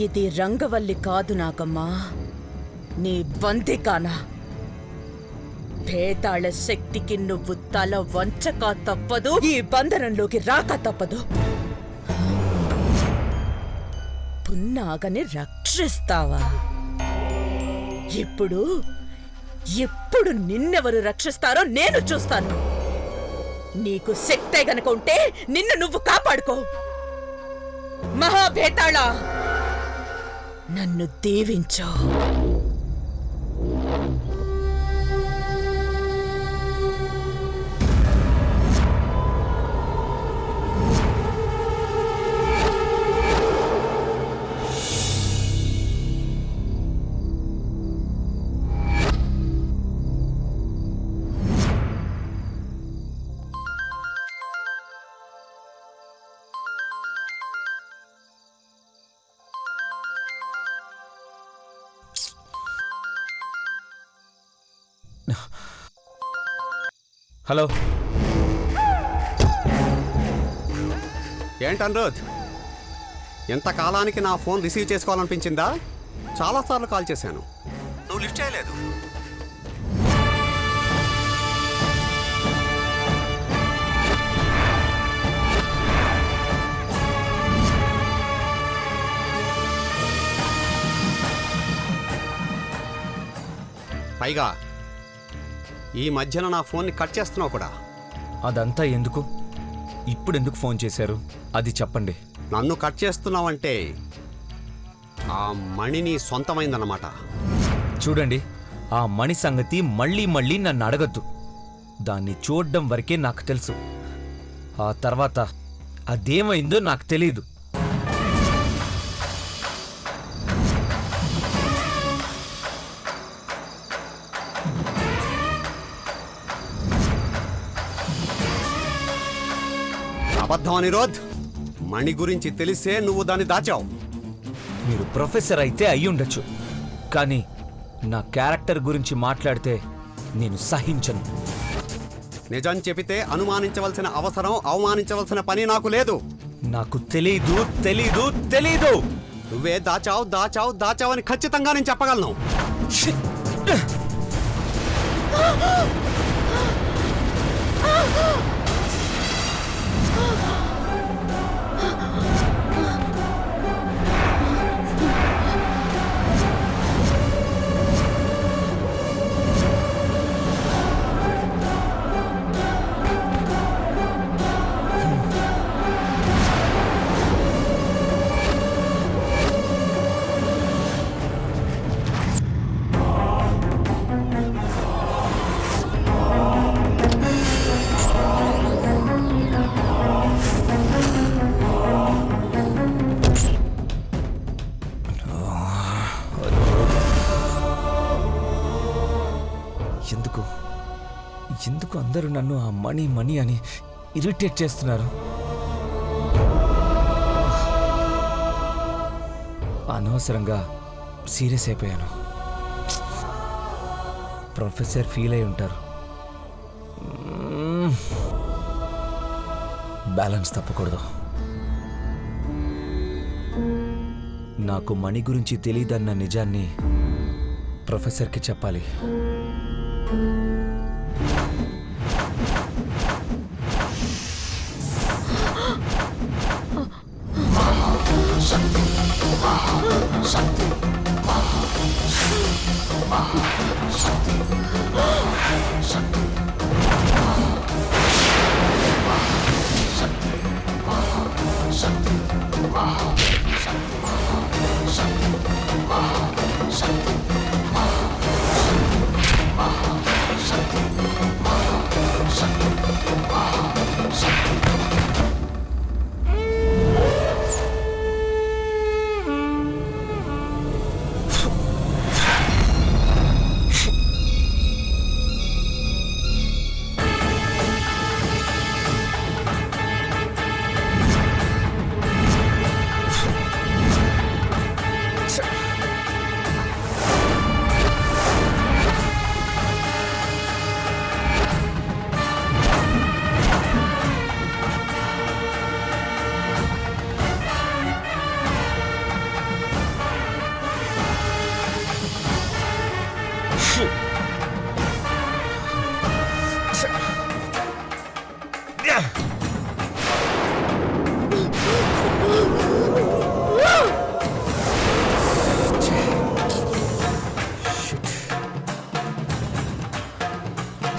ఇది రంగవల్లి కాదు నాగమ్మా, నీ బందికానా. భేతాళ శక్తికి నువ్వు తల వంచక తప్పదు, ఈ బంధనంలోకి రాక తప్పదు. పున్నాగని రక్షిస్తావా? ఇప్పుడు ఎప్పుడు నిన్నెవరు రక్షిస్తారో నేను చూస్తాను. నీకు శక్తే గనక ఉంటే నిన్ను నువ్వు కాపాడుకో. మహాభేతాళ, నన్ను దీవించో. హలో, ఏంటి అనురోధ్, ఎంతకాలానికి నా ఫోన్ రిసీవ్ చేసుకోవాలనిపించిందా? చాలాసార్లు కాల్ చేశాను, నువ్వు లిఫ్ట్ చేయలేదు. పైగా ఈ మధ్యన నా ఫోన్ని కట్ చేస్తున్నావు కూడా. అదంతా ఎందుకు? ఇప్పుడెందుకు ఫోన్ చేశారు అది చెప్పండి. నన్ను కట్ చేస్తున్నావంటే ఆ మణి నీ సొంతమైందన్నమాట. చూడండి, ఆ మణి సంగతి మళ్ళీ మళ్ళీ నన్ను అడగద్దు. దాన్ని చూడడం వరకే నాకు తెలుసు. ఆ తర్వాత అదేమైందో నాకు తెలీదు. అబద్ధం అనిరోధ్, మణి గురించి తెలిసే నువ్వు దాన్ని దాచావు. మీరు ప్రొఫెసర్ అయితే అయ్యుండొచ్చు, కానీ నా క్యారెక్టర్ గురించి మాట్లాడితే నేను సహించను. నిజం చెబితే అనుమానించవలసిన అవసరం, అవమానించవలసిన పని నాకు లేదు. నాకు తెలీదు తెలీదు తెలీదు. నువ్వే దాచావు దాచావు దాచావు అని ఖచ్చితంగా నేను చెప్పగలను. ఎందుకు అందరూ నన్ను ఆ మనీ మనీ అని ఇరిటేట్ చేస్తున్నారు? అనవసరంగా సీరియస్ అయిపోయాను. ప్రొఫెసర్ ఫీల్ అయి ఉంటారు. బ్యాలెన్స్ తప్పకూడదు. నాకు మనీ గురించి తెలియదన్న నిజాన్ని ప్రొఫెసర్కి చెప్పాలి.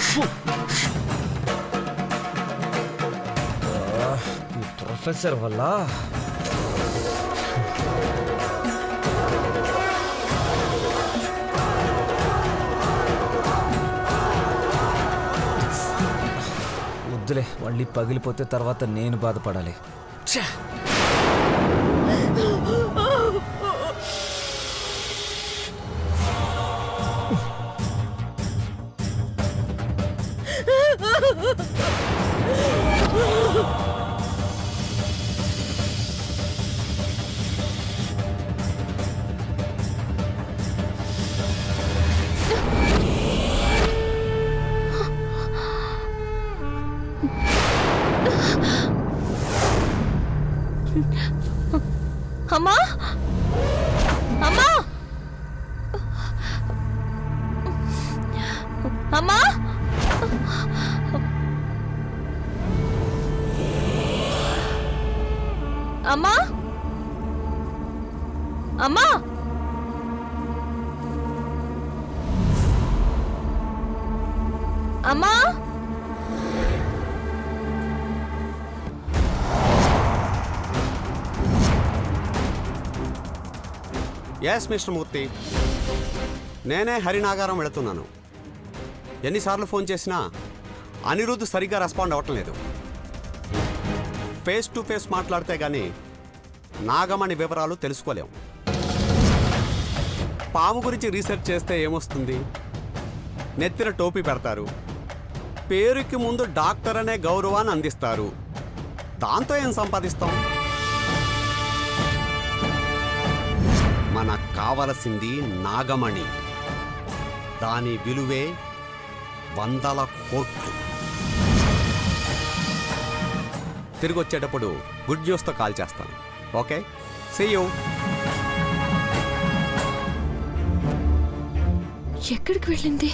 ఈ ప్రొఫెసర్ వల్ల వద్దులే, మళ్ళీ పగిలిపోతే తర్వాత నేను బాధపడాలి. ఛే! అమ్మా అమ్మా అమ్మా అమ్మా అమ్మా అమ్మా ఎస్ మిస్టర్ మూర్తి, నేనే హరినాగారం వెళుతున్నాను. ఎన్నిసార్లు ఫోన్ చేసినా అనిరుద్ధ్ సరిగ్గా రెస్పాండ్ అవ్వటం లేదు. ఫేస్ టు ఫేస్ మాట్లాడితే గానీ నాగమణి వివరాలు తెలుసుకోలేం. పాము గురించి రీసెర్చ్ చేస్తే ఏమొస్తుంది? నెత్తిన టోపీ పెడతారు, పేరుకి ముందు డాక్టర్ అనే గౌరవాన్ని అందిస్తారు. దాంతో ఏం సంపాదిస్తాం? మనకు కావలసింది నాగమణి. దాని విలువే 100 కోట్లు. తిరిగి వచ్చేటప్పుడు గుడ్ న్యూస్తో కాల్ చేస్తాను. Okay, see you. ఎక్కడికి వెళ్ళింది?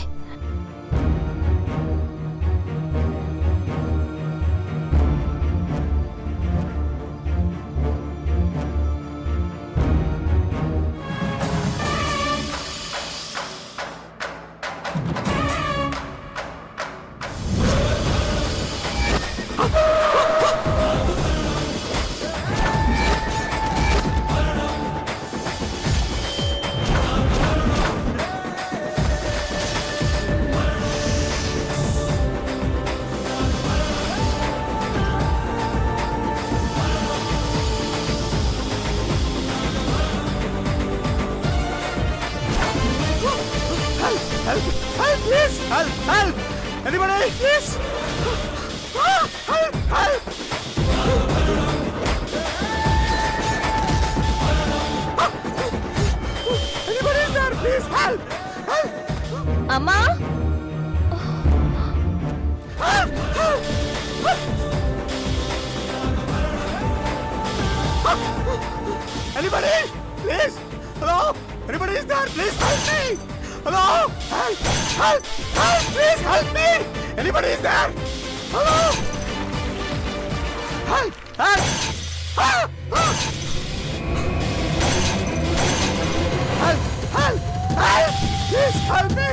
Please, help! Anybody, please! Help! Anybody is there? Please, help! అమ్మా Anybody? Please! Hello? Anybody is there? Please help me! Hello? Help! Please help me! Anybody is there? Hello? Help! Please help me!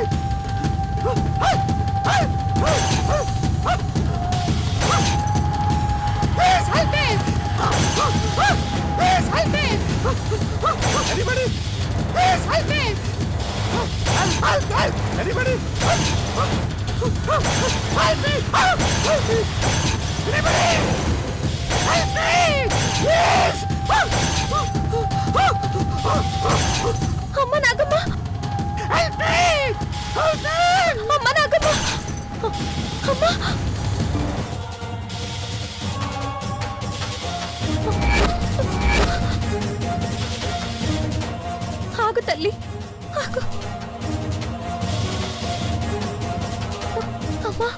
Please help me! Please help me! Anybody? Please help me! Help! Anybody? Help me! Anybody? Help me! Please! అమ్మ Nagamma Help me! Help me! అమ్మ నాగమ్మ అమ్మ ఆగు తల్లి ఆగు. అమ్మా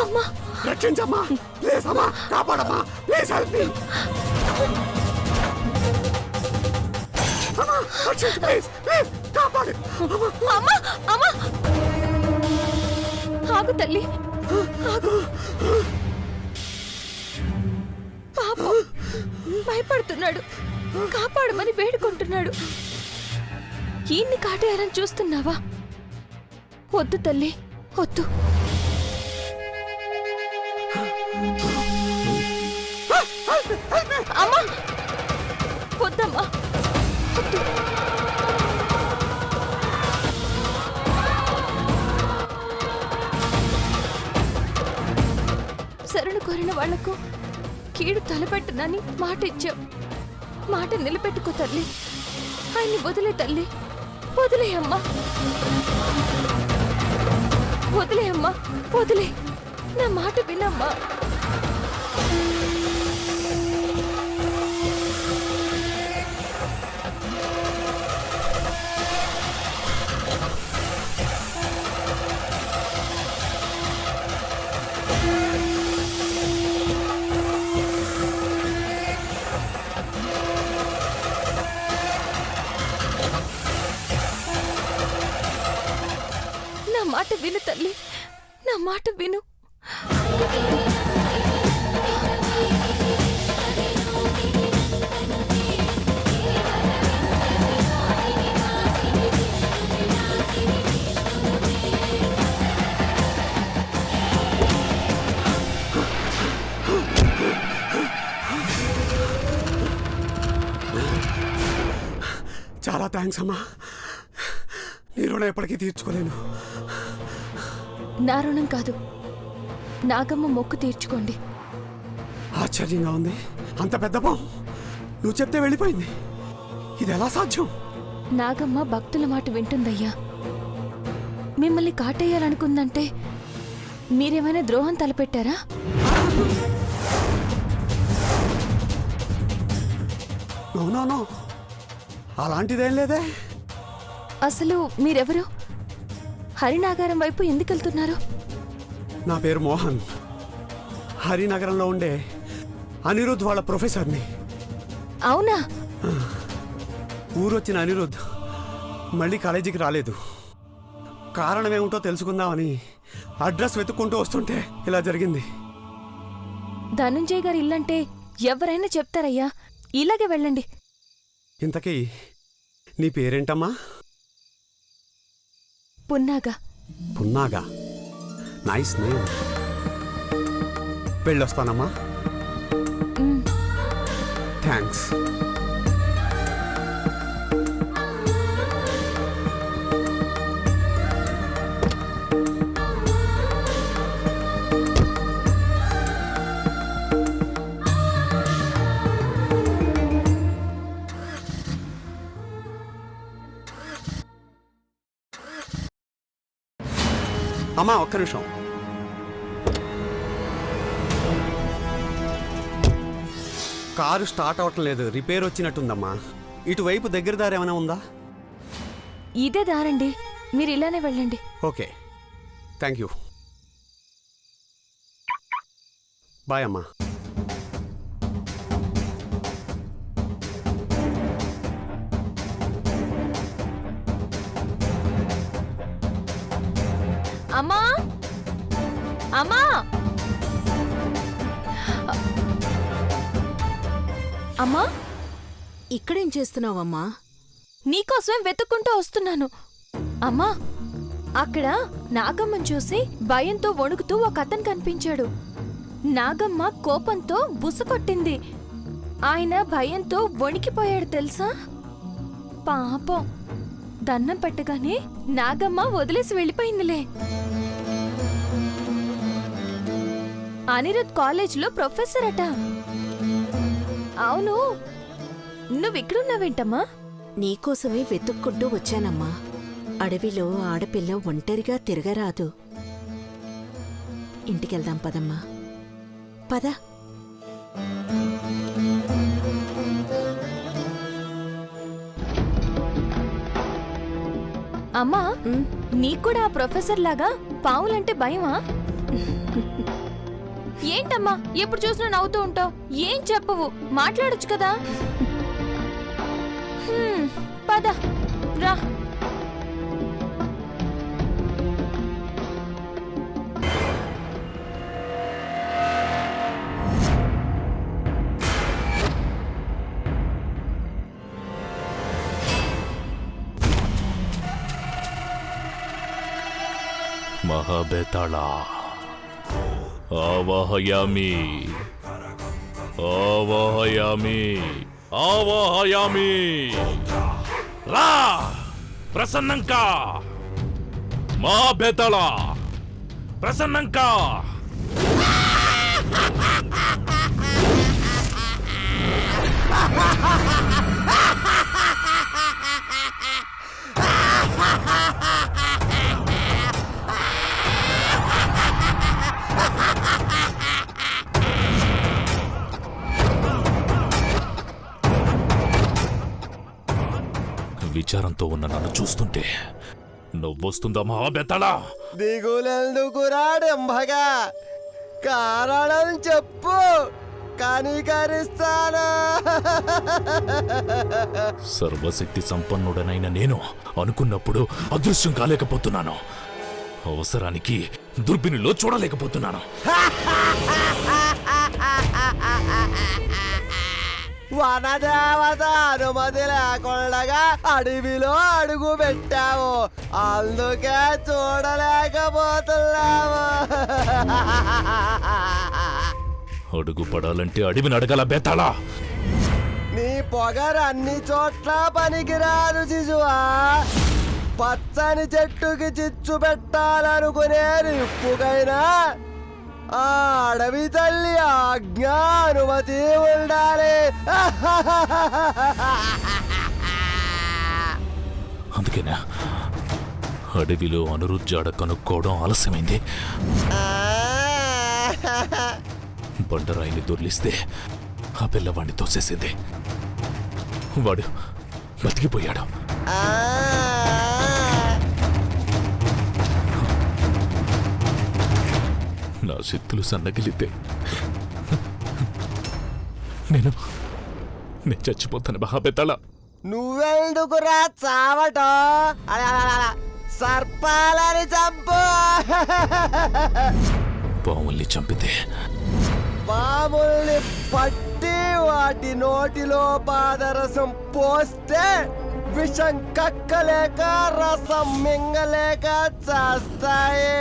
అమ్మా రక్షించమ్మా! Please అమ్మా, కాపాడమ్మా! Please help me! అమ్మా, రక్షించు ప్లీజ్! ప్లీజ్ కాపాడు! అమ్మా అమ్మా ఆగు తల్లి ఆగు. పాపం భయపడుతున్నాడు, కాపాడమని వేడుకుంటున్నాడు. ఈయన్ని కాటేయాలని చూస్తున్నావా? వద్దు తల్లి వద్దు. అమ్మా వద్దమ్మా వద్దు. శరణు కోరిన వాళ్లకు కీడు తలపెట్టనని మాట ఇచ్చావు. మాట నిలబెట్టుకో తల్లి. ఆయన్ని వదిలే తల్లి, వదిలేయమ్మా, వదిలేయమ్మా, వదిలే. నా మాట వినమ్మా. నా మాట విను తల్లి, నా మాట విను. చాలా థ్యాంక్స్ అమ్మా. నీ రుణం ఎప్పటికీ తీర్చుకోలేను. నా రుణం కాదు, నాగమ్మ మొక్కు తీర్చుకోండి. ఆశ్చర్యంగా ఉంది. అంత పెద్ద పాము నువ్వు చెప్తే వెళ్ళిపోయింది. ఇది ఎలా సాధ్యం? నాగమ్మ భక్తుల మాట వింటుందయ్యా. మిమ్మల్ని కాటేయాలనుకుందంటే మీరేమైనా ద్రోహం తలపెట్టారా? నో, అలాంటిదేం లేదే. అసలు మీరెవరు? హరినాగారం వైపు ఎందుకెళ్తున్నారు? నా పేరు మోహన్. హరినగరంలో ఉండే అనిరుద్ వాళ్ళ ప్రొఫెసర్ని. అవునా? ఊరొచ్చిన అనిరుద్ మళ్ళీ కాలేజీకి రాలేదు. కారణమేమిటో తెలుసుకుందామని అడ్రస్ వెతుక్కుంటూ వస్తుంటే ఇలా జరిగింది. ధనుంజయ్ గారి ఇల్లంటే ఎవరైనా చెప్తారయ్యా. ఇలాగే వెళ్ళండి. ఇంతకీ నీ పేరేంటమ్మా? పున్నాగా. Punnaga, nice name. వెళ్ళొస్తానమ్మా. థ్యాంక్స్. అమ్మా ఒక్క నిమిషం. కారు స్టార్ట్ అవటం లేదు. రిపేర్ వచ్చినట్టుందమ్మా. ఇటువైపు దగ్గర దారి ఏమైనా ఉందా? ఇదే దారండి, మీరు ఇలానే వెళ్ళండి. Okay, thank you. బాయ్ అమ్మా. అమ్మా, అమ్మా, అమ్మా, ఇక్కడేం చేస్తున్నావమ్మా? నీకోసమే వెతుక్కుంటూ వస్తున్నాను. అమ్మా, అక్కడ నాగమ్మని చూసి భయంతో వణుకుతూ ఒక అతను కనిపించాడు. నాగమ్మ కోపంతో బుసకొట్టింది. ఆయన భయంతో వణికిపోయాడు తెలుసా? పాపం. దన్నం పెట్టగానే నాగమ్మ వదిలేసి వెళ్ళిపోయిందిలే. అనిరుద్ కాలేజ్లో ప్రొఫెసర్ అట. అవును, నువ్విక్కడున్నావేంటమ్మా? నీకోసమే వెతుక్కుంటూ వచ్చానమ్మా. అడవిలో ఆడపిల్ల ఒంటరిగా తిరగరాదు. ఇంటికెళ్దాం పదమ్మా. పద. అమ్మా, నీకూడా ఆ ప్రొఫెసర్ లాగా పావులంటే భయమా? ఏంటమ్మా ఎప్పుడు చూసినా నవ్వుతూ ఉంటావు? ఏం చెప్పవు, మాట్లాడొచ్చు కదా. పద రా. మహాబేతాళ, ఆవాహయామి ఆవాహయామి ఆవాహయామి. రా ప్రసన్నంకా మా బేతాళ ప్రసన్నంకా. విచారంతో ఉన్న నన్ను చూస్తుంటే నవ్వొస్తుందా మా బెత్తడా? దిగులెందుకు రాడంబగా, కారణం చెప్పు, కనికరిస్తాను. సర్వశక్తి సంపన్నుడనైన నేను అనుకున్నప్పుడు అదృశ్యం కాలేకపోతున్నాను. అవసరానికి దుర్బినిలో చూడలేకపోతున్నాను. వనదేవత అనుమతి లేకుండా అడవిలో అడుగు పెట్టావు, అందుకే చూడలేకపోతున్నావు. అడుగు పడాలంటే అడవిని అడగల బేతాళా. నీ పొగరు అన్ని చోట్ల పనికిరాదు శిశువా. పచ్చని చెట్టుకి చిచ్చు పెట్టాలనుకునే నిప్పుకైనా ఆ అడవి తల్లి ఆజ్ఞ అనుమతి ఉండాలి. అందుకేనా అడవిలో అనురుజ్జాడ కనుక్కోవడం ఆలస్యమైంది. బండరాయిని దొర్లిస్తే ఆ పిల్లవాడిని తోసేసింది. వాడు బతికిపోయాడు. నా శక్తులు సన్నగిలితే నేను చచ్చిపోతాను మహాబెత్తళ. నువ్వెందుకురా చావటం? సర్పాలని చంపు. పాముల్ని చంపితే పాముల్ని పట్టి వాటి నోటిలో పాదరసం పోస్తే విషం కక్కలేక రసం మింగలేక చేస్తాయి.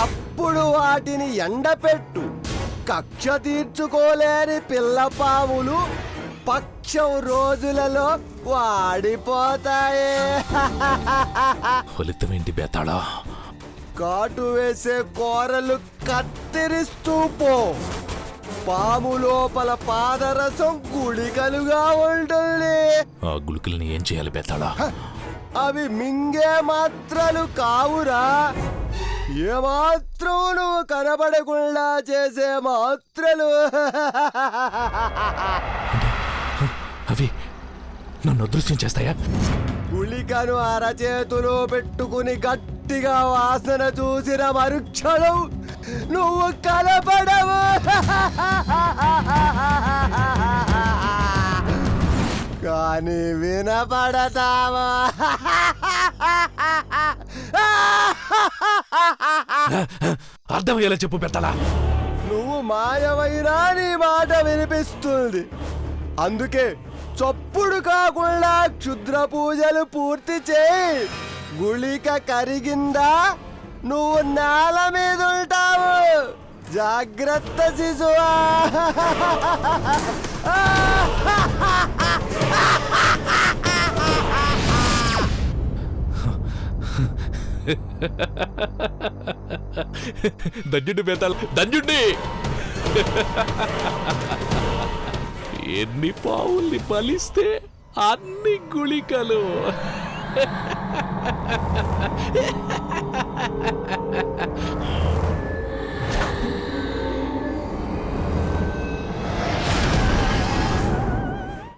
అప్పుడు వాటిని ఎండపెట్టు. కక్ష తీర్చుకోలేని పిల్ల పాములు పక్షం రోజులలో వాడిపోతాయి. ఫలితమేంటి బేతాళా? కాటు వేసే కూరలు కత్తిరిస్తూ పో. పాము లోపల పాదరసం గుళికలుగా ఉంటుంది. ఆ గుళికల్ని ఏం చేయాలి బేతాళా? అవి మింగే మాత్రలు కావురా, ఏ మాత్రం నువ్వు కనబడకుండా చేసే మాత్రలు. అవి నన్ను అదృశ్యం చేస్తాయా? గుళికను అరచేతిలో పెట్టుకుని గట్టిగా వాసన చూసిన మరుక్షణం నువ్వు కనపడవు. కానీ వినపడతావా? అర్థమయ్యేలా చెప్పు బేతాళా. నువ్వు మాయమైనా నీ మాట వినిపిస్తుంది. అందుకే చప్పుడు కాకుండా క్షుద్ర పూజలు పూర్తి చేయి. గుళిక కరిగిందా నువ్వు నేల మీద ఉంటావు. జాగ్రత్త శిశువా. దంజుండి బేతాళ, దంజుండి. ఎన్ని పావుల్ని బలిస్తే అన్ని గుళికలు.